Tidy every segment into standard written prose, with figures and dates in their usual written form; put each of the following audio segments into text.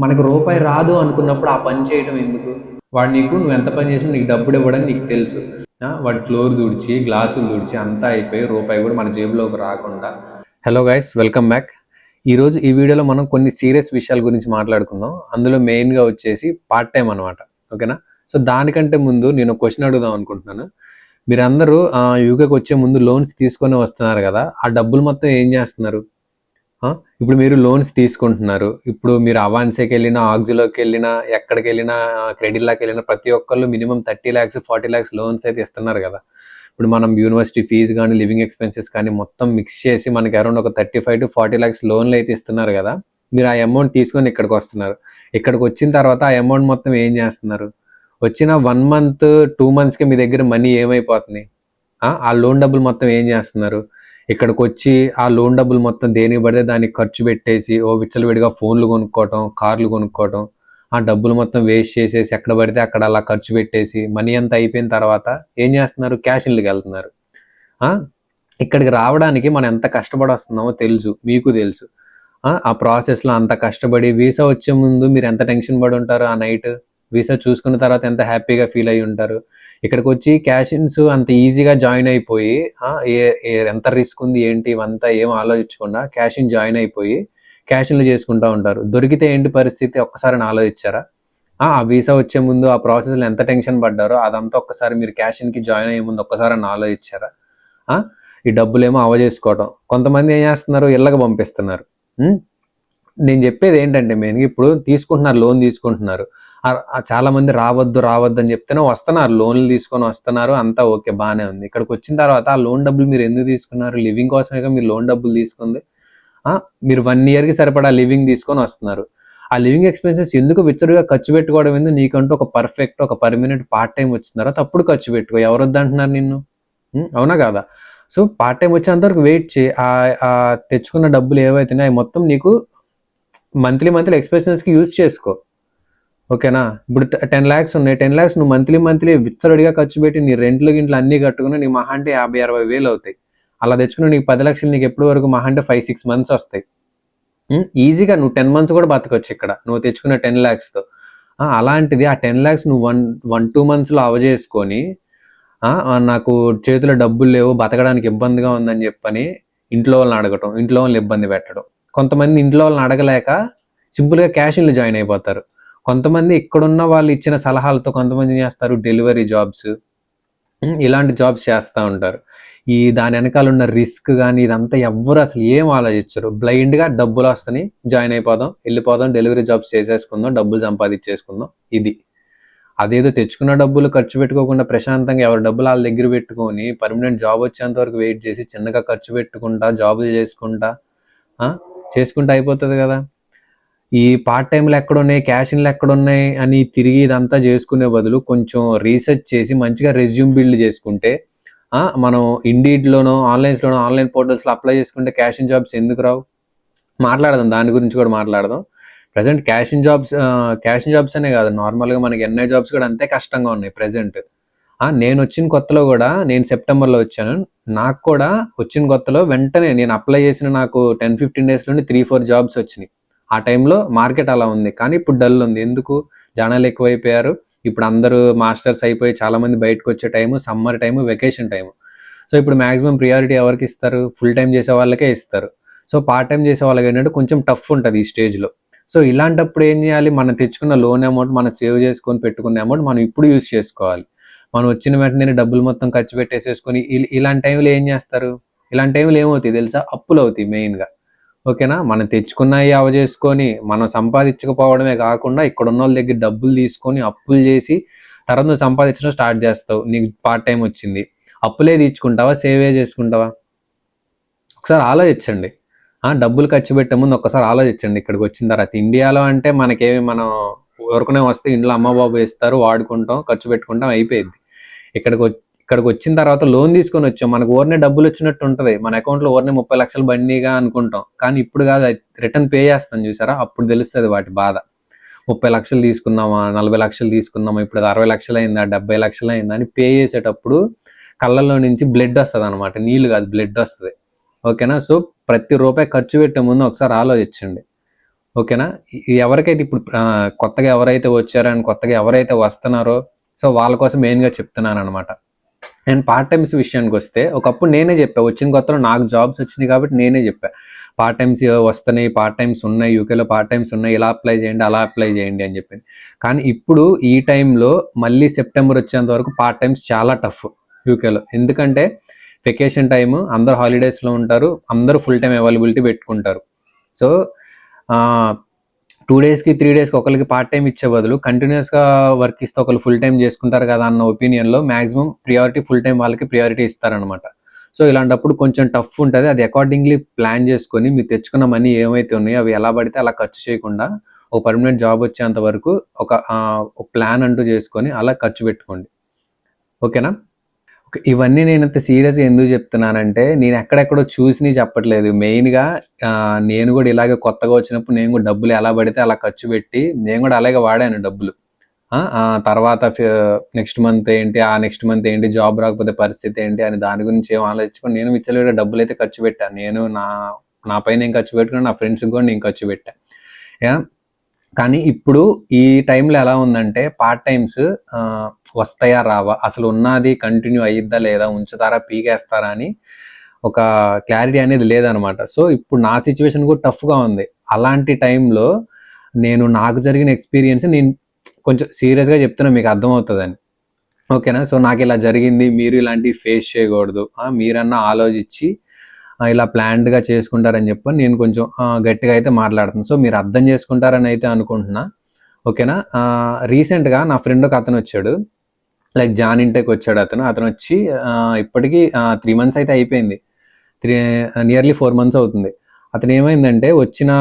మనకు రూపాయి రాదు అనుకున్నప్పుడు ఆ పని చేయడం ఎందుకు? వాడు నీకు నువ్వు ఎంత పని చేసినా నీకు డబ్బులు ఇవ్వడని నీకు తెలుసు. వాడు ఫ్లోర్ తుడిచి, గ్లాసులు తుడిచి అంతా అయిపోయి రూపాయి కూడా మన జేబులోకి రాకుండా. Hello guys, welcome back. ఈరోజు ఈ వీడియోలో మనం కొన్ని సీరియస్ విషయాల గురించి మాట్లాడుకుందాం. అందులో మెయిన్గా వచ్చేసి పార్ట్ టైం అనమాట. ఓకేనా? సో దానికంటే ముందు నేను క్వశ్చన్ అడుగుదాం అనుకుంటున్నాను. మీరందరూ యూకేకి వచ్చే ముందు లోన్స్ తీసుకొని వస్తున్నారు కదా, ఆ డబ్బులు మొత్తం ఏం చేస్తున్నారు? ఇప్పుడు మీరు లోన్స్ తీసుకుంటున్నారు. ఇప్పుడు మీరు అవాన్సేకి వెళ్ళినా, ఆక్జిలోకి వెళ్ళినా, ఎక్కడికి వెళ్ళినా, క్రెడిల్లాకి వెళ్ళినా ప్రతి ఒక్కళ్ళు మినిమం 30 lakhs 40 lakhs లోన్స్ అయితే ఇస్తున్నారు కదా. ఇప్పుడు మనం యూనివర్సిటీ ఫీజు కానీ, లివింగ్ ఎక్స్పెన్సెస్ కానీ మొత్తం మిక్స్ చేసి మనకి అరౌండ్ ఒక 35 to 40 lakhs లోన్లు అయితే ఇస్తున్నారు కదా. మీరు ఆ అమౌంట్ తీసుకొని ఇక్కడికి వస్తున్నారు. ఇక్కడికి వచ్చిన తర్వాత ఆ అమౌంట్ మొత్తం ఏం చేస్తున్నారు? వచ్చిన 1 month 2 monthsకి మీ దగ్గర మనీ ఏమైపోతుంది? ఆ లోన్ డబ్బులు మొత్తం ఏం చేస్తున్నారు? ఇక్కడికి వచ్చి ఆ లోన్ డబ్బులు మొత్తం దేనికి పడితే దానికి ఖర్చు పెట్టేసి విచ్చలవిడిగా ఫోన్లు కొనుక్కోవటం, కార్లు కొనుక్కోవటం, ఆ డబ్బులు మొత్తం వేస్ట్ చేసేసి ఎక్కడ పడితే అక్కడ అలా ఖర్చు పెట్టేసి మనీ అంతా అయిపోయిన తర్వాత ఏం చేస్తున్నారు? క్యాషిన్లకు వెళ్తున్నారు. ఇక్కడికి రావడానికి మనం ఎంత కష్టపడి వస్తున్నామో తెలుసు, మీకు తెలుసు. ఆ ప్రాసెస్లో అంత కష్టపడి వీసా వచ్చే ముందు మీరు ఎంత టెన్షన్ పడి ఉంటారు. ఆ నైట్ వీసా చూసుకున్న తర్వాత ఎంత హ్యాపీగా ఫీల్ అయ్యి ఉంటారు. ఇక్కడికి వచ్చి క్యాషిన్స్ అంత ఈజీగా జాయిన్ అయిపోయి ఎంత రిస్క్ ఉంది ఏంటి ఇవంతా ఏం ఆలోచించకుండా క్యాషిన్ జాయిన్ అయిపోయి క్యాషిన్లు చేసుకుంటూ ఉంటారు. దొరికితే ఏంటి పరిస్థితి ఒక్కసారి ఆలోచించారా? ఆ వీసా వచ్చే ముందు ఆ ప్రాసెస్లో ఎంత టెన్షన్ పడ్డారో అదంతా ఒక్కసారి మీరు క్యాషిన్కి జాయిన్ అయ్యే ముందు ఒక్కసారి ఆలోచించారా? ఈ డబ్బులేమో అవజేసుకోవటం. కొంతమంది ఏం చేస్తున్నారు? ఇళ్ళకి పంపిస్తున్నారు. నేను చెప్పేది ఏంటంటే మెయిన్గా ఇప్పుడు తీసుకుంటున్నారు, లోన్ తీసుకుంటున్నారు. చాలా మంది రావద్దు అని చెప్తేనే వస్తున్నారు, లోన్లు తీసుకొని వస్తున్నారు, అంతా ఓకే బాగానే ఉంది. ఇక్కడికి వచ్చిన తర్వాత ఆ లోన్ డబ్బులు మీరు ఎందుకు తీసుకున్నారు? లివింగ్ కోసమే మీరు లోన్ డబ్బులు తీసుకుంది. మీరు 1 yearకి సరిపడా లివింగ్ తీసుకొని వస్తున్నారు. ఆ లివింగ్ ఎక్స్పెన్సెస్ ఎందుకు విచ్చరుగా ఖర్చు పెట్టుకోవడం ఎందుకు? నీకంటూ ఒక పర్ఫెక్ట్ ఒక పర్మనెంట్ పార్ట్ టైం వచ్చిన తర్వాత అప్పుడు ఖర్చు పెట్టుకో. ఎవరు వద్దంటున్నారు నిన్ను? అవునా కాదా? సో పార్ట్ టైం వచ్చేంత వరకు వెయిట్ చేయి. తెచ్చుకున్న డబ్బులు ఏవైతున్నాయో అవి మొత్తం నీకు మంత్లీ ఎక్స్పెన్సెస్కి యూజ్ చేసుకో. ఓకేనా? ఇప్పుడు 10 lakhs ఉన్నాయి. 10 lakhs నువ్వు మంత్లీ విచ్చలడిగా ఖర్చు పెట్టి నీ రెంట్లు గింట్లు అన్నీ కట్టుకుని నీకు మహా అంటే 50-60 వేలు అవుతాయి. అలా తెచ్చుకుని నీకు 10 లక్షలు నీకు ఎప్పటి వరకు మహా అంటే 5-6 months వస్తాయి. ఈజీగా నువ్వు 10 months కూడా బతకొచ్చు ఇక్కడ నువ్వు తెచ్చుకున్న 10 lakhsతో. అలాంటిది ఆ 10 lakhs నువ్వు 1-2 monthsలో అవజేసుకొని నాకు చేతిలో డబ్బులు లేవు, బతకడానికి ఇబ్బందిగా ఉందని చెప్పని ఇంట్లో వాళ్ళని అడగటం, ఇంట్లో వాళ్ళని ఇబ్బంది పెట్టడం. కొంతమంది ఇంట్లో వాళ్ళని అడగలేక సింపుల్గా క్యాషిన్లు జాయిన్ అయిపోతారు. కొంతమంది ఇక్కడున్న వాళ్ళు ఇచ్చిన సలహాలతో కొంతమంది చేస్తారు డెలివరీ జాబ్స్, ఇలాంటి జాబ్స్ చేస్తూ ఉంటారు. దాని వెనకాల ఉన్న రిస్క్ కానీ ఇదంతా ఎవ్వరు అసలు ఏం ఆలోచించరు. బ్లైండ్గా డబ్బులు వస్తాయి, జాయిన్ అయిపోదాం, వెళ్ళిపోదాం, డెలివరీ జాబ్స్ చేసేసుకుందాం, డబ్బులు సంపాదించేసుకుందాం. అదేదో తెచ్చుకున్న డబ్బులు ఖర్చు పెట్టుకోకుండా ప్రశాంతంగా ఎవరి డబ్బులు వాళ్ళ దగ్గర పెట్టుకొని పర్మనెంట్ జాబ్ వచ్చేంత వరకు వెయిట్ చేసి చిన్నగా ఖర్చు పెట్టుకుంటా జాబులు చేసుకుంటా అయిపోతుంది కదా. ఈ పార్ట్ టైంలు ఎక్కడున్నాయి, క్యాషిన్లు ఎక్కడున్నాయి అని తిరిగి ఇదంతా చేసుకునే బదులు కొంచెం రీసెర్చ్ చేసి మంచిగా రెజ్యూమ్ బిల్డ్ చేసుకుంటే, మనం ఇండీడ్లోనో ఆన్లైన్ పోర్టల్స్లో అప్లై చేసుకుంటే క్యాషిన్ జాబ్స్ ఎందుకు రావు? మాట్లాడదాం, దాని గురించి కూడా మాట్లాడదాం. ప్రజెంట్ క్యాషిన్ జాబ్స్ అనే కాదు, నార్మల్గా మనకి ఎన్ఐ జాబ్స్ కూడా అంతే కష్టంగా ఉన్నాయి ప్రజెంట్. నేను వచ్చిన కొత్తలో కూడా, నేను సెప్టెంబర్లో వచ్చాను, నాకు కూడా వచ్చిన కొత్తలో వెంటనే నేను అప్లై చేసిన నాకు 10-15 days నుండి 3-4 జాబ్స్ వచ్చినాయి. ఆ టైంలో మార్కెట్ అలా ఉంది. కానీ ఇప్పుడు డల్ ఉంది. ఎందుకు? జనాలు ఎక్కువైపోయారు. ఇప్పుడు అందరూ మాస్టర్స్ అయిపోయి చాలామంది బయటకు వచ్చే time summer time, vacation time. So ఇప్పుడు మ్యాక్సిమం ప్రియారిటీ ఎవరికి ఇస్తారు? ఫుల్ టైం చేసే వాళ్ళకే ఇస్తారు. సో పార్ట్ టైం చేసే వాళ్ళకి ఏంటంటే కొంచెం టఫ్ ఉంటుంది ఈ స్టేజ్లో. సో ఇలాంటప్పుడు ఏం చేయాలి? మనం తెచ్చుకున్న లోన్ అమౌంట్, మనం సేవ్ చేసుకొని పెట్టుకున్న అమౌంట్ మనం ఇప్పుడు యూజ్ చేసుకోవాలి. మనం వచ్చిన వెంటనే డబ్బులు మొత్తం ఖర్చు పెట్టేసేసుకొని ఇలాంటి టైంలో ఏం చేస్తారు? ఇలాంటి టైంలో ఏమవుతాయి తెలుసా? అప్పులు అవుతాయి మెయిన్గా. ఓకేనా? మనం తెచ్చుకున్నవి అవజేసుకొని మనం సంపాదించకపోవడమే కాకుండా ఇక్కడ ఉన్న వాళ్ళ దగ్గర డబ్బులు తీసుకొని అప్పులు చేసి తర్వాత నువ్వు సంపాదించడం స్టార్ట్ చేస్తావు. నీకు పార్ట్ టైం వచ్చింది, అప్పులే తీర్చుకుంటావా, సేవే చేసుకుంటావా? ఒకసారి ఆలోచించండి. డబ్బులు ఖర్చు పెట్టే ముందు ఒక్కసారి ఆలోచించండి. ఇక్కడికి వచ్చిన తర్వాత ఇండియాలో అంటే మనకేమి, మనం ఎవరికనే వస్తే ఇంట్లో అమ్మ బాబు ఇస్తారు, వాడుకుంటాం, ఖర్చు పెట్టుకుంటాం, అయిపోయింది. ఇక్కడికి వచ్చిన తర్వాత లోన్ తీసుకొని వచ్చాం, మనకు ఓర్నే డబ్బులు వచ్చినట్టు ఉంటుంది. మన అకౌంట్లో ఓర్నే 30 లక్షలు బండిగా అనుకుంటాం. కానీ ఇప్పుడు కాదు, రిటర్న్ పే చేస్తాం చూసారా, అప్పుడు తెలుస్తుంది వాటి బాధ. 30 లక్షలు తీసుకున్నామా, 40 లక్షలు తీసుకున్నామా, ఇప్పుడు 60 లక్షలు అయిందా, 70 లక్షలు అయిందా అని పే చేసేటప్పుడు కళ్ళల్లో నుంచి బ్లడ్ వస్తుంది అనమాట. నీళ్ళు కాదు, బ్లడ్ వస్తుంది. ఓకేనా? సో ప్రతి రూపాయి ఖర్చు పెట్టే ముందు ఒకసారి ఆలోచించండి. ఓకేనా? ఎవరికైతే ఇప్పుడు కొత్తగా ఎవరైతే వచ్చారో అండ్ కొత్తగా ఎవరైతే వస్తున్నారో సో వాళ్ళ కోసం మెయిన్గా చెప్తున్నాను అనమాట. నేను పార్ట్ టైమ్స్ విషయానికి వస్తే ఒకప్పుడు నేనే చెప్పా, వచ్చిన కొత్తలో నాకు జాబ్స్ వచ్చినాయి కాబట్టి నేనే చెప్పా పార్ట్ టైమ్స్ వస్తున్నాయి, పార్ట్ టైమ్స్ ఉన్నాయి, యూకేలో పార్ట్ టైమ్స్ ఉన్నాయి, ఇలా అప్లై చేయండి అలా అప్లై చేయండి అని చెప్పి. కానీ ఇప్పుడు ఈ టైంలో మళ్ళీ సెప్టెంబర్ వచ్చేంత వరకు పార్ట్ టైమ్స్ చాలా టఫ్ యూకేలో. ఎందుకంటే వెకేషన్ టైము, అందరు హాలిడేస్లో ఉంటారు, అందరూ ఫుల్ టైం అవైలబిలిటీ పెట్టుకుంటారు. సో 2 డేస్కి 3 డేస్కి ఒకరికి పార్ట్ టైం ఇచ్చే బదులు కంటిన్యూస్గా వర్క్ ఇస్తే ఒకరు ఫుల్ టైం చేసుకుంటారు కదా అన్న ఒపీనియన్లో మ్యాక్సిమం ప్రియారిటీ ఫుల్ టైం వాళ్ళకి ప్రియారిటీ ఇస్తారనమాట. సో ఇలాంటప్పుడు కొంచెం టఫ్ ఉంటుంది. అది అకార్డింగ్లీ ప్లాన్ చేసుకొని మీరు తెచ్చుకున్న మనీ ఏమైతే ఉన్నాయో అవి ఎలా పడితే అలా ఖర్చు చేయకుండా ఒక పర్మనెంట్ జాబ్ వచ్చేంత వరకు ఒక ప్లాన్ అంటూ చేసుకొని అలా ఖర్చు పెట్టుకోండి. ఓకేనా? ఇవన్నీ నేనంత సీరియస్గా ఎందుకు చెప్తున్నానంటే నేను ఎక్కడెక్కడో చూసి చెప్పట్లేదు. మెయిన్గా నేను కూడా ఇలాగే కొత్తగా వచ్చినప్పుడు నేను కూడా డబ్బులు ఎలా పడితే అలా ఖర్చు పెట్టి నేను కూడా అలాగే వాడాను డబ్బులు. తర్వాత నెక్స్ట్ మంత్ ఏంటి, ఆ నెక్స్ట్ మంత్ ఏంటి, జాబ్ రాకపోతే పరిస్థితి ఏంటి అని దాని గురించి ఏం ఆలోచించుకొని నేను విచ్చలవిడిగా డబ్బులు అయితే ఖర్చు పెట్టాను. నేను నా పైన నేను ఖర్చు పెట్టుకుని నా ఫ్రెండ్స్కి కూడా నేను ఖర్చు పెట్టాను. కానీ ఇప్పుడు ఈ టైంలో ఎలా ఉందంటే పార్ట్ టైమ్స్ వస్తాయా రావా, అసలు ఉన్నది కంటిన్యూ అయ్యిద్దా లేదా, ఉంచుతారా పీకేస్తారా అని ఒక క్లారిటీ అనేది లేదనమాట. సో ఇప్పుడు నా సిచ్యువేషన్ కూడా టఫ్గా ఉంది. అలాంటి టైంలో నాకు జరిగిన ఎక్స్పీరియన్స్ నేను కొంచెం సీరియస్గా చెప్తున్నా, మీకు అర్థమవుతుందని. ఓకేనా? సో నాకు ఇలా జరిగింది, మీరు ఇలాంటివి ఫేస్ చేయకూడదు, మీరన్నా ఆలోచించి ఇలా ప్లాన్డ్గా చేసుకుంటారని చెప్పని నేను కొంచెం గట్టిగా అయితే మాట్లాడుతున్నాను. సో మీరు అర్థం చేసుకుంటారని అయితే అనుకుంటున్నా. ఓకేనా? రీసెంట్గా నా ఫ్రెండ్ ఒక అతను వచ్చాడు, లైక్ జాన్ ఇంటెక్ వచ్చాడు. అతను వచ్చి ఇప్పటికీ 3 months అయితే అయిపోయింది, నియర్లీ 4 months అవుతుంది. అతను ఏమైందంటే వచ్చిన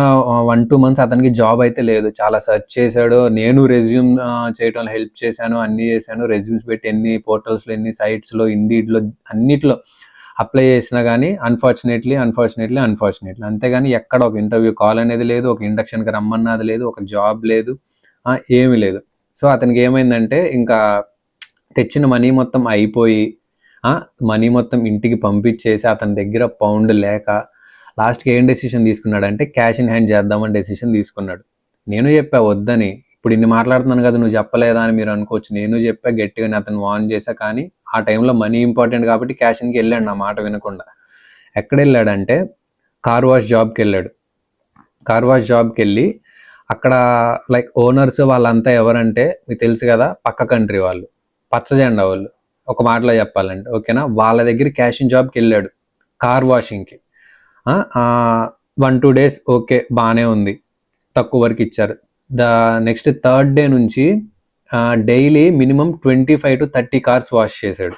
1-2 months అతనికి జాబ్ అయితే లేదు. చాలా సెర్చ్ చేశాడు, నేను రెజ్యూమ్ చేయడంలో హెల్ప్ చేశాను, అన్నీ చేశాను, రెజ్యూమ్స్ పెట్టి ఎన్ని పోర్టల్స్లో ఎన్ని సైట్స్లో ఇండీడ్లో అన్నిట్లో అప్లై చేసినా కానీ అన్ఫార్చునేట్లీ అంతేగాని ఎక్కడ ఒక ఇంటర్వ్యూ కాల్ అనేది లేదు, ఒక ఇండక్షన్కి రమ్మన్నది లేదు, ఒక జాబ్ లేదు, ఏమీ లేదు. సో అతనికి ఏమైందంటే ఇంకా తెచ్చిన మనీ మొత్తం అయిపోయి మనీ మొత్తం ఇంటికి పంపించేసి అతని దగ్గర పౌండ్ లేక లాస్ట్కి ఏం డెసిషన్ తీసుకున్నాడంటే క్యాష్ ఇన్ హ్యాండ్ చేద్దామని డెసిషన్ తీసుకున్నాడు. నేను చెప్పా వద్దని, ఇప్పుడు ఇన్ని మాట్లాడుతున్నాను కదా నువ్వు చెప్పలేదా అని మీరు అనుకోవచ్చు. నేను చెప్పా గట్టిగా, అతను వార్న్ చేశా. కానీ ఆ టైంలో మనీ ఇంపార్టెంట్ కాబట్టి క్యాష్ ఇన్కి వెళ్ళాడు నా మాట వినకుండా. ఎక్కడ వెళ్ళాడంటే కార్ వాష్ జాబ్కి వెళ్ళాడు. కార్ వాష్ జాబ్కి వెళ్ళి అక్కడ లైక్ ఓనర్స్ వాళ్ళంతా ఎవరంటే మీకు తెలుసు కదా, పక్క కంట్రీ వాళ్ళు, పచ్చజెండా వాళ్ళు ఒక మాటలో చెప్పాలంటే. ఓకేనా? వాళ్ళ దగ్గర క్యాష్ ఇన్ జాబ్కి వెళ్ళాడు కార్ వాషింగ్కి. 1-2 days ఓకే బాగానే ఉంది, తక్కువ వరకు ఇచ్చారు. నెక్స్ట్ 3rd day నుంచి daily minimum 25 to 30 cars wash చేశాడు.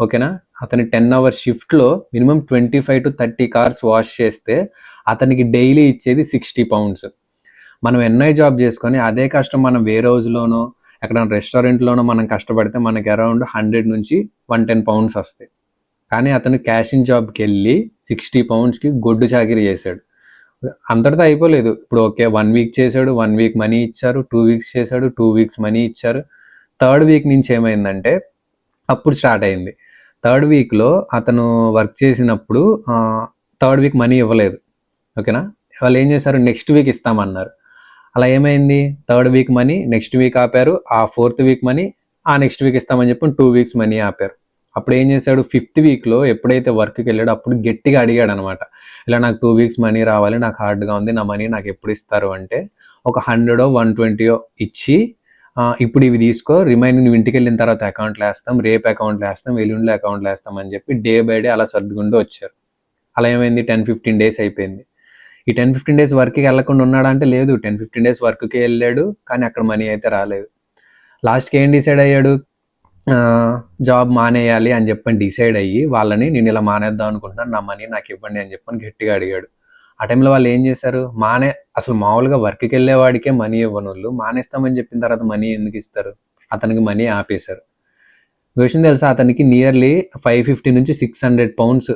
ఓకేనా? అతని 10 hours షిఫ్ట్లో మినిమం 25 to 30 cars వాష్ చేస్తే అతనికి డైలీ ఇచ్చేది 60 pounds. మనం ఎన్ఐ జాబ్ చేసుకొని అదే కష్టం మనం వేరే రోజులోనో ఎక్కడైనా రెస్టారెంట్లోనో మనం కష్టపడితే మనకి అరౌండ్ 100 నుంచి 110 pounds వస్తాయి. కానీ అతను క్యాష్ ఇన్ జాబ్కి వెళ్ళి 60 poundsకి గొడ్డు చాకిరీ చేశాడు. అంతటితో అయిపోలేదు. ఇప్పుడు ఓకే 1 week చేశాడు, 1 week మనీ ఇచ్చారు, 2 weeks చేశాడు, 2 weeks మనీ ఇచ్చారు. 3rd week నుంచి ఏమైందంటే అప్పుడు స్టార్ట్ అయింది. 3rd weekలో అతను వర్క్ చేసినప్పుడు 3rd week మనీ ఇవ్వలేదు. ఓకేనా? వాళ్ళు ఏం చేశారు, నెక్స్ట్ వీక్ ఇస్తామన్నారు. అలా ఏమైంది, 3rd week money next week ఆపారు, ఆ 4th week money next week ఇస్తామని చెప్పి 2 weeks మనీ ఆపారు. అప్పుడు ఏం చేశాడు, 5th weekలో ఎప్పుడైతే వర్క్కి వెళ్ళాడో అప్పుడు గట్టిగా అడిగాడు అనమాట, ఇలా నాకు 2 weeks మనీ రావాలి, నాకు హార్డ్గా ఉంది, నా మనీ నాకు ఎప్పుడు ఇస్తారు అంటే ఒక 100 120 ఇచ్చి ఇప్పుడు ఇవి తీసుకో, రిమైనింగ్ నువ్వు ఇంటికి వెళ్ళిన తర్వాత అకౌంట్లో వేస్తాం, రేపు అకౌంట్లో వేస్తాం, ఎల్లుండిలో అకౌంట్లో వేస్తాం అని చెప్పి డే బై డే అలా సర్దుకుంటూ వచ్చారు. అలా ఏమైంది, 10-15 days అయిపోయింది. ఈ 10-15 days వర్క్కి వెళ్ళకుండా ఉన్నాడంటే లేదు, 10-15 days వర్క్కి వెళ్ళాడు కానీ అక్కడ మనీ అయితే రాలేదు. లాస్ట్కి ఏం డిసైడ్ అయ్యాడు, జాబ్ మానేయాలి అని చెప్పని డిసైడ్ అయ్యి వాళ్ళని నేను ఇలా మానేద్దాం అనుకుంటున్నాను, నా మనీ నాకు ఇవ్వండి అని చెప్పని గట్టిగా అడిగాడు. ఆ టైంలో వాళ్ళు ఏం చేశారు, అసలు మామూలుగా వర్క్కి వెళ్ళేవాడికే మనీ ఇవ్వని వాళ్ళు మానేస్తామని చెప్పిన తర్వాత మనీ ఎందుకు ఇస్తారు, అతనికి మనీ ఆపేశారు. విషయం తెలుసా, అతనికి నియర్లీ 550 నుంచి 600 pounds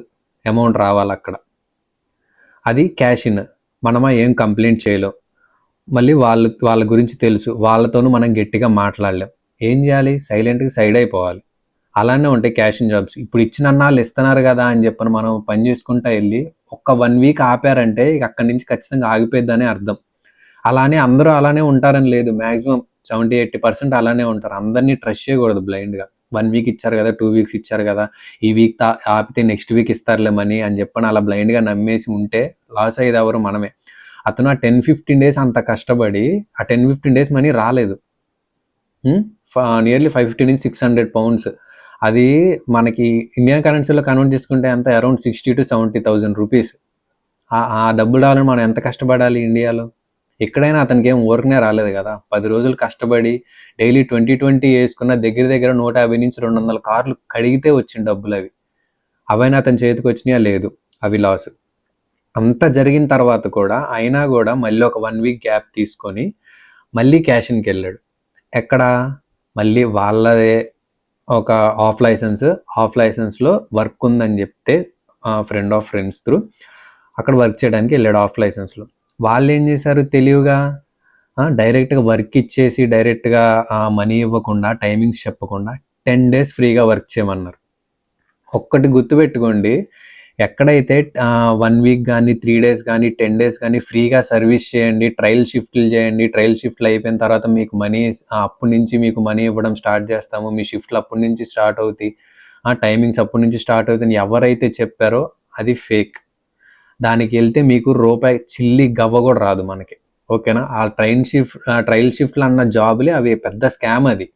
అమౌంట్ రావాలి అక్కడ. అది క్యాష్ ఇన్. మనమా ఏం కంప్లైంట్ చేయలేం, మళ్ళీ వాళ్ళ గురించి తెలుసు, వాళ్ళతోనూ మనం గట్టిగా మాట్లాడలేం. ఏం చేయాలి, సైలెంట్గా సైడ్ అయిపోవాలి. అలానే ఉంటాయి క్యాష్ ఇన్ జాబ్స్. ఇప్పుడు ఇచ్చిన అన్నాళ్ళు ఇస్తున్నారు కదా అని చెప్పని మనం పని చేసుకుంటా వెళ్ళి ఒక్క 1 week ఆపారంటే ఇక అక్కడి నుంచి ఖచ్చితంగా ఆగిపోయిద్దనే అర్థం. అలానే అందరూ అలానే ఉంటారని లేదు. మ్యాక్సిమం 70-80% అలానే ఉంటారు. అందరినీ ట్రస్ట్ చేయకూడదు బ్లైండ్గా. 1 వీక్ ఇచ్చారు కదా, 2 వీక్స్ ఇచ్చారు కదా, ఈ వీక్ ఆపితే నెక్స్ట్ వీక్ ఇస్తారులే మనీ అని చెప్పని అలా బ్లైండ్గా నమ్మేసి ఉంటే లాస్ అయ్యేది ఎవరు? మనమే. అతను ఆ 10-15 డేస్ అంత కష్టపడి ఆ 10-15 డేస్ మనీ రాలేదు. Nearly 550-600 pounds. అది మనకి ఇండియన్ కరెన్సీలో కన్వర్ట్ చేసుకుంటే అంత అరౌండ్ 60,000-70,000 రూపీస్. ఆ డబ్బులు రావాలని మనం ఎంత కష్టపడాలి ఇండియాలో? ఎక్కడైనా అతనికి ఏం ఊరకనే రాలేదు కదా. 10 రోజులు కష్టపడి డైలీ 20 వేసుకున్న దగ్గర దగ్గర 150-200 కార్లు కడిగితే వచ్చిన డబ్బులు అవి. అవైనా అతని చేతికి వచ్చినాయా? లేదు, అవి లాస్. అంతా జరిగిన తర్వాత కూడా అయినా కూడా మళ్ళీ ఒక 1 వీక్ గ్యాప్ తీసుకొని మళ్ళీ క్యాషిన్కి వెళ్ళాడు. ఎక్కడ? మళ్ళీ వాళ్ళదే ఒక ఆఫ్ లైసెన్స్లో వర్క్ ఉందని చెప్తే ఫ్రెండ్ ఆఫ్ ఫ్రెండ్స్ త్రూ అక్కడ వర్క్ చేయడానికి వెళ్ళాడు ఆఫ్ లైసెన్స్లో. వాళ్ళు ఏం చేశారు తెలివిగా, డైరెక్ట్గా వర్క్ ఇచ్చేసి డైరెక్ట్గా మనీ ఇవ్వకుండా టైమింగ్స్ చెప్పకుండా 10 డేస్ ఫ్రీగా వర్క్ చేయమన్నారు. ఒక్కటి గుర్తుపెట్టుకోండి, ఎక్కడైతే 1 వీక్ కానీ 3 డేస్ కానీ 10 డేస్ కానీ ఫ్రీగా సర్వీస్ చేయండి, ట్రయల్ షిఫ్ట్లు చేయండి, ట్రయల్ షిఫ్ట్లు అయిపోయిన తర్వాత మీకు మనీ అప్పటి నుంచి మీకు మనీ ఇవ్వడం స్టార్ట్ చేస్తాము, మీ షిఫ్ట్లు అప్పటి నుంచి స్టార్ట్ అవుతాయి, టైమింగ్స్ అప్పటి నుంచి స్టార్ట్ అవుతాయి ఎవరైతే చెప్పారో అది ఫేక్. దానికి వెళ్తే మీకు రూపాయి చిల్లి గవ్వ కూడా రాదు మనకి. ఓకేనా? ఆ ట్రయల్ షిఫ్ట్లు అన్న జాబులే అవి పెద్ద స్కామ్ అది.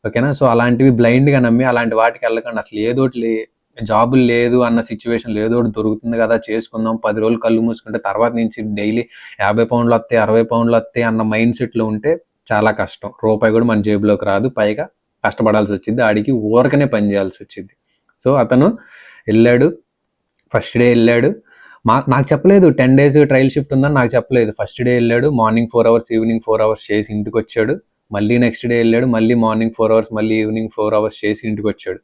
ఓకేనా? సో అలాంటివి బ్లైండ్గా నమ్మి అలాంటి వాటికి వెళ్ళకండి. అసలు ఏదోటి జాబులు లేదు అన్న సిచ్యువేషన్లో ఏదోటి దొరుకుతుంది కదా చేసుకుందాం, 10 రోజులు కళ్ళు మూసుకుంటే తర్వాత నుంచి డైలీ 50 పౌండ్లు వస్తాయి 60 పౌండ్లు వస్తాయి అన్న మైండ్ సెట్లో ఉంటే చాలా కష్టం. రూపాయి కూడా మన జేబులోకి రాదు, పైగా కష్టపడాల్సి వచ్చింది, ఆడికి ఊరకనే పని చేయాల్సి వచ్చింది. సో అతను వెళ్ళాడు, ఫస్ట్ డే వెళ్ళాడు. నాకు చెప్పలేదు 10 డేస్ ట్రయల్ షిఫ్ట్ ఉందని నాకు చెప్పలేదు. ఫస్ట్ డే వెళ్ళాడు, మార్నింగ్ 4 అవర్స్ ఈవినింగ్ 4 అవర్స్ చేసి ఇంటికి వచ్చాడు. మళ్ళీ నెక్స్ట్ డే వెళ్ళాడు, మళ్ళీ మార్నింగ్ 4 అవర్స్ మళ్ళీ ఈవినింగ్ 4 అవర్స్ చేసి ఇంటికి వచ్చాడు.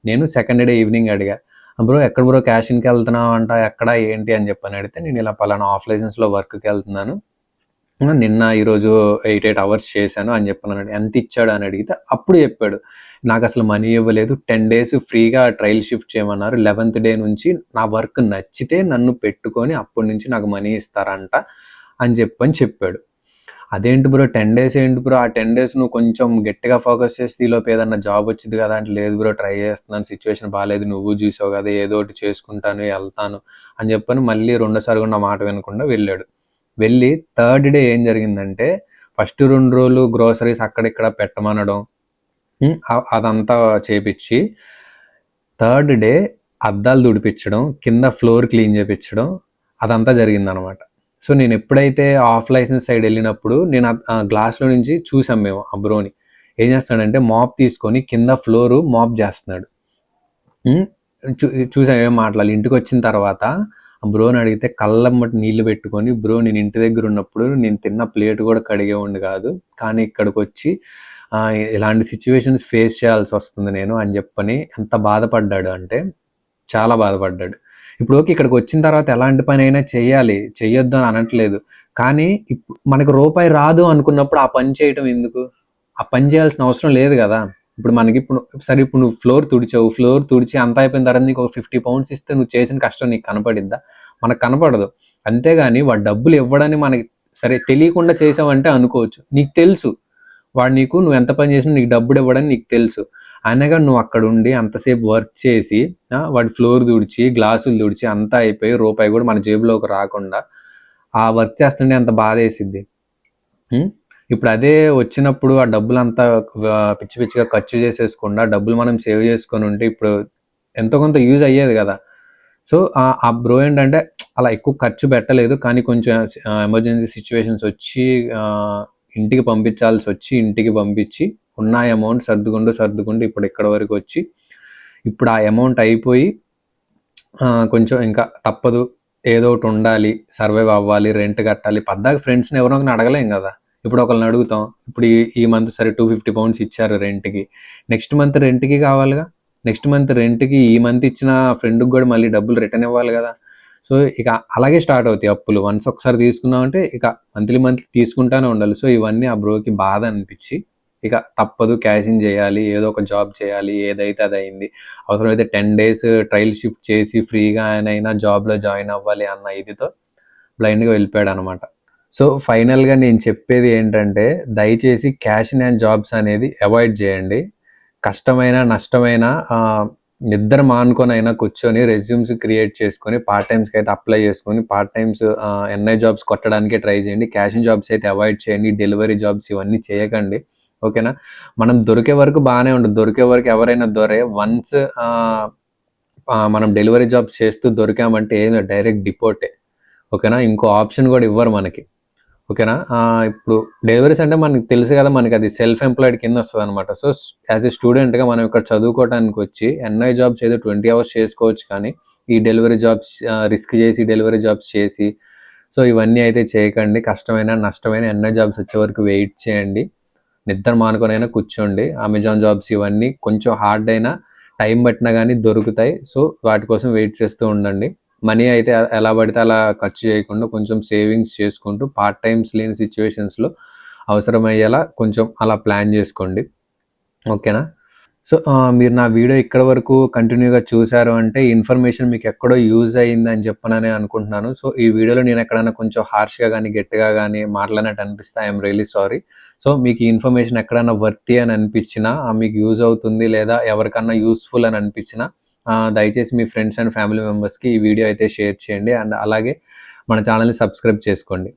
నేను సెకండ్ డే ఈవినింగ్ అడిగా, బ్రో ఎక్కడ బ్రో క్యాషిన్కి వెళ్తున్నావు అంట, ఎక్కడ ఏంటి అని చెప్పని అడిగితే, నేను ఇలా పలానా ఆఫ్ లైసెన్స్లో వర్క్కి వెళ్తున్నాను, నిన్న ఈరోజు 8 అవర్స్ చేశాను అని చెప్పన్నాడు. ఎంత ఇచ్చాడు అని అడిగితే అప్పుడు చెప్పాడు, నాకు అసలు మనీ ఇవ్వలేదు, 10 డేస్ ఫ్రీగా ట్రయల్ షిఫ్ట్ చేయమన్నారు, 11th డే నుంచి నా వర్క్ నచ్చితే నన్ను పెట్టుకొని అప్పటి నుంచి నాకు మనీ ఇస్తారంట అని చెప్పాడు. అదేంటి బ్రో 10 డేస్ ఏంటి బ్రో, ఆ 10 డేస్ నువ్వు కొంచెం గట్టిగా ఫోకస్ చేస్తే ఈలోపు ఏదన్నా జాబ్ వచ్చింది కదా అంటే, లేదు బ్రో ట్రై చేస్తున్నాను, సిచ్యువేషన్ బాగాలేదు, నువ్వు చూసావు కదా, ఏదో ఒకటి చేసుకుంటాను వెళ్తాను అని చెప్పని మళ్ళీ రెండోసారి కూడా నా మాట వినకుండా వెళ్ళాడు. వెళ్ళి థర్డ్ డే ఏం జరిగిందంటే, ఫస్ట్ 2 రోజులు గ్రోసరీస్ అక్కడిక్కడ పెట్టమనడం అదంతా చేపించి, థర్డ్ డే అద్దాలు తుడిపించడం, కింద ఫ్లోర్ క్లీన్ చేయించడం అదంతా జరిగిందనమాట. సో నేను ఎప్పుడైతే ఆఫ్ లైసెన్స్ సైడ్ వెళ్ళినప్పుడు నేను ఆ గ్లాస్లో నుంచి చూసాం మేము ఆ బ్రోని ఏం చేస్తాడంటే మాప్ తీసుకొని కింద ఫ్లోరు మాప్ చేస్తున్నాడు. చూసాం ఏం మాట్లాడాలి. ఇంటికి వచ్చిన తర్వాత ఆ బ్రోని అడిగితే కళ్ళమ్మటి నీళ్లు పెట్టుకొని, బ్రో నేను ఇంటి దగ్గర ఉన్నప్పుడు నేను తిన్న ప్లేట్ కూడా కడిగేవాడిని కాదు, కానీ ఇక్కడికి వచ్చి ఇలాంటి సిచ్యువేషన్స్ ఫేస్ చేయాల్సి వస్తుంది నేను అని చెప్పని ఎంత బాధపడ్డాడు అంటే చాలా బాధపడ్డాడు. ఇప్పుడు ఓకే, ఇక్కడికి వచ్చిన తర్వాత ఎలాంటి పని అయినా చేయాలి, చెయ్యొద్దు అని అనట్లేదు, కానీ మనకు రూపాయి రాదు అనుకున్నప్పుడు ఆ పని చేయటం ఎందుకు? ఆ పని చేయాల్సిన అవసరం లేదు కదా. ఇప్పుడు సరే ఇప్పుడు నువ్వు ఫ్లోర్ తుడిచి అంతా అయిపోయిన తర్వాత నీకు ఒక 50 పౌండ్స్ ఇస్తే నువ్వు చేసిన కష్టం నీకు కనపడిద్దా? మనకు కనపడదు. అంతేగాని వాడు డబ్బులు ఇవ్వడానికి మనకి సరే తెలియకుండా చేసావంటే అనుకోవచ్చు, నీకు తెలుసు వాడు నువ్వు ఎంత పని చేసినా నీకు డబ్బులు ఇవ్వడని నీకు తెలుసు, అనగా నువ్వు అక్కడ ఉండి అంతసేపు వర్క్ చేసి వాడి ఫ్లోర్ తుడిచి గ్లాసులు తుడిచి అంతా అయిపోయి రూపాయి కూడా మన జేబులోకి రాకుండా ఆ వర్క్ చేస్తుంటే అంత బాధ వేసిద్ది. ఇప్పుడు అదే వచ్చినప్పుడు ఆ డబ్బులు అంతా పిచ్చి పిచ్చిగా ఖర్చు చేసేసుకుండా డబ్బులు మనం సేవ్ చేసుకొని ఉంటే ఇప్పుడు ఎంతో కొంత యూజ్ అయ్యేది కదా. సో ఆ బ్రో ఏంటంటే అలా ఎక్కువ ఖర్చు పెట్టలేదు, కానీ కొంచెం ఎమర్జెన్సీ సిచ్యువేషన్స్ వచ్చి ఇంటికి పంపించాల్సి వచ్చి ఇంటికి పంపించి ఉన్న అమౌంట్ సర్దుకుంటూ ఇప్పుడు ఇక్కడ వరకు వచ్చి ఇప్పుడు ఆ అమౌంట్ అయిపోయి కొంచెం ఇంకా తప్పదు, ఏదో ఒకటి ఉండాలి, సర్వైవ్ అవ్వాలి, రెంట్ కట్టాలి, పద్దాక ఫ్రెండ్స్ని ఎవరో ఒకరిని అడగలేం కదా. ఇప్పుడు ఒకరిని అడుగుతాం, ఇప్పుడు ఈ మంత్ సరే 250 పౌండ్స్ ఇచ్చారు రెంట్కి, నెక్స్ట్ మంత్ రెంట్కి కావాలిగా, నెక్స్ట్ మంత్ రెంట్కి ఈ మంత్ ఇచ్చిన ఫ్రెండ్కి కూడా మళ్ళీ డబ్బులు రిటర్న్ ఇవ్వాలి కదా. సో ఇక అలాగే స్టార్ట్ అవుతాయి అప్పులు. వన్స్ ఒకసారి తీసుకున్నామంటే ఇక మంత్లీ తీసుకుంటానే ఉండాలి. సో ఇవన్నీ ఆ బ్రోకి బాధ అనిపించి ఇక తప్పదు, క్యాష్ ఇన్ చేయాలి, ఏదో ఒక జాబ్ చేయాలి, ఏదైతే అది అయింది, అవసరమైతే 10 డేస్ ట్రయల్ షిఫ్ట్ చేసి ఫ్రీగా ఆయనైనా జాబ్లో జాయిన్ అవ్వాలి అన్న ఇదితో బ్లైండ్గా వెళ్ళిపోయాడు అనమాట. సో ఫైనల్గా నేను చెప్పేది ఏంటంటే, దయచేసి క్యాష్ ఇన్ హ్యాండ్ జాబ్స్ అనేది అవాయిడ్ చేయండి. కష్టమైన నష్టమైన నిద్ర మానుకొనైనా కూర్చొని రెజ్యూమ్స్ క్రియేట్ చేసుకొని పార్ట్ టైమ్స్కి అయితే అప్లై చేసుకొని పార్ట్ టైమ్స్ ఎన్ఐ జాబ్స్ కొట్టడానికే ట్రై చేయండి. క్యాష్ ఇన్ జాబ్స్ అయితే అవాయిడ్ చేయండి. డెలివరీ జాబ్స్ ఇవన్నీ చేయకండి. ఓకేనా? మనం దొరికే వరకు బాగానే ఉంటుంది. దొరికే వరకు ఎవరైనా వన్స్ మనం డెలివరీ జాబ్స్ చేస్తూ దొరికామంటే ఏదో డైరెక్ట్ డిపోర్టే. ఓకేనా? ఇంకో ఆప్షన్ కూడా ఇవ్వరు మనకి. ఓకేనా? ఇప్పుడు డెలివరీస్ అంటే మనకి తెలుసు కదా, మనకి అది సెల్ఫ్ ఎంప్లాయిడ్ కింద వస్తుంది అనమాట. సో యాజ్ ఎ స్టూడెంట్గా మనం ఇక్కడ చదువుకోవడానికి వచ్చి ఎన్ఐ జాబ్స్ ఏదో 20 hours చేసుకోవచ్చు, కానీ ఈ డెలివరీ జాబ్స్ రిస్క్ చేసి డెలివరీ జాబ్స్ చేసి సో ఇవన్నీ అయితే చేయకండి. కష్టమైన నష్టమైన ఎన్ఐ జాబ్స్ వచ్చే వరకు వెయిట్ చేయండి. నిద్ర మానుకొనైనా కూర్చోండి. అమెజాన్ జాబ్స్ ఇవన్నీ కొంచెం హార్డ్ అయినా టైం పట్టినా కానీ దొరుకుతాయి. సో వాటి కోసం వెయిట్ చేస్తూ ఉండండి. మనీ అయితే ఎలా పడితే అలా ఖర్చు చేయకుండా కొంచెం సేవింగ్స్ చేసుకుంటూ పార్ట్ టైమ్స్ లేని సిచ్యువేషన్స్లో అవసరమయ్యేలా కొంచెం అలా ప్లాన్ చేసుకోండి. ఓకేనా? సో మీరు నా వీడియో ఇక్కడ వరకు కంటిన్యూగా చూశారు అంటే ఇన్ఫర్మేషన్ మీకు ఎక్కడో యూజ్ అయ్యిందని చెప్పననే అనుకుంటున్నాను. సో ఈ వీడియోలో నేను ఎక్కడైనా కొంచెం హార్ష్గా కానీ గట్టిగా కానీ మాట్లాడినట్టు అనిపిస్తే ఐఎమ్ రియలీ సారీ. సో మీకు ఈ ఇన్ఫర్మేషన్ ఎక్కడైనా వర్తి అని అనిపించినా, మీకు యూజ్ అవుతుంది లేదా ఎవరికన్నా యూస్ఫుల్ అని అనిపించినా దయచేసి మీ ఫ్రెండ్స్ అండ్ ఫ్యామిలీ మెంబర్స్కి ఈ వీడియో అయితే షేర్ చేయండి. అండ్ అలాగే మన ఛానల్ని సబ్స్క్రైబ్ చేసుకోండి.